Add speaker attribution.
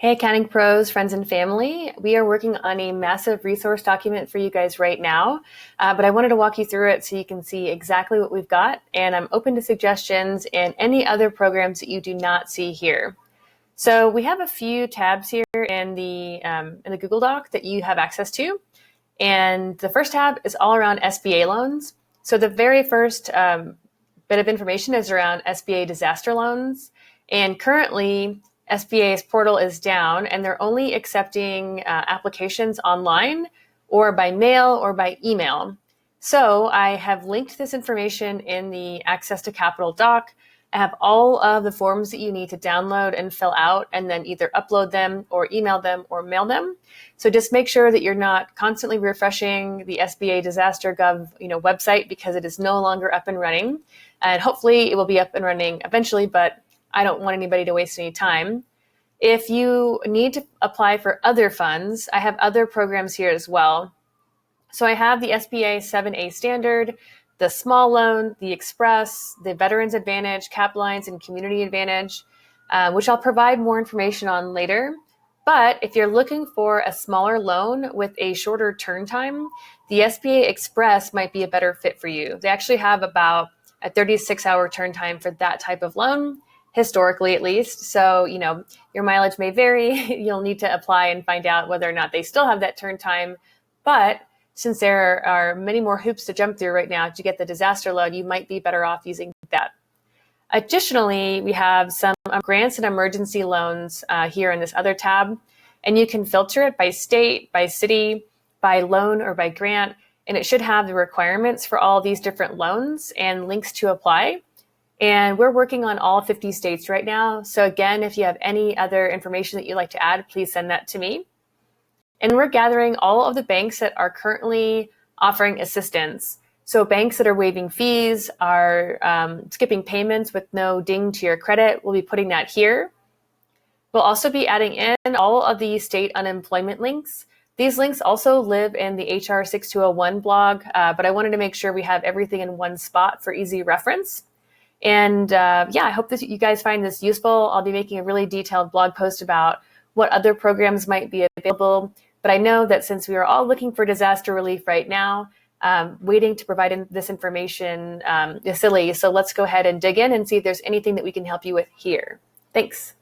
Speaker 1: Hey, accounting pros, friends, and family. We are working on a massive resource document for you guys right now, but I wanted to walk you through it so you can see exactly what we've got, and I'm open to suggestions and any other programs that you do not see here. So we have a few tabs here in the Google Doc that you have access to, and the first tab is all around SBA loans. So the very first bit of information is around SBA disaster loans. And currently, SBA's portal is down and they're only accepting applications online or by mail or by email. So I have linked this information in the Access to Capital doc. I have all of the forms that you need to download and fill out and then either upload them or email them or mail them. So just make sure that you're not constantly refreshing the SBA Disaster Gov website because it is no longer up and running. And hopefully it will be up and running eventually, but I don't want anybody to waste any time. If you need to apply for other funds, I have other programs here as well. So I have the SBA 7A Standard, the Small Loan, the Express, the Veterans Advantage, Cap Lines, and Community Advantage, which I'll provide more information on later. But if you're looking for a smaller loan with a shorter turn time, the SBA Express might be a better fit for you. They actually have about a 36-hour turn time for that type of loan, historically at least. So, your mileage may vary. You'll need to apply and find out whether or not they still have that turn time. But since there are many more hoops to jump through right now to get the disaster loan, you might be better off using that. Additionally, we have some grants and emergency loans here in this other tab, and you can filter it by state, by city, by loan, or by grant, and it should have the requirements for all these different loans and links to apply. And we're working on all 50 states right now. So again, if you have any other information that you'd like to add, please send that to me. And we're gathering all of the banks that are currently offering assistance. So banks that are waiving fees, are skipping payments with no ding to your credit, we'll be putting that here. We'll also be adding in all of the state unemployment links. These links also live in the HR 6201 blog, but I wanted to make sure we have everything in one spot for easy reference. And I hope that you guys find this useful. I'll be making a really detailed blog post about what other programs might be available. But I know that since we are all looking for disaster relief right now, waiting to provide this information is silly. So let's go ahead and dig in and see if there's anything that we can help you with here. Thanks.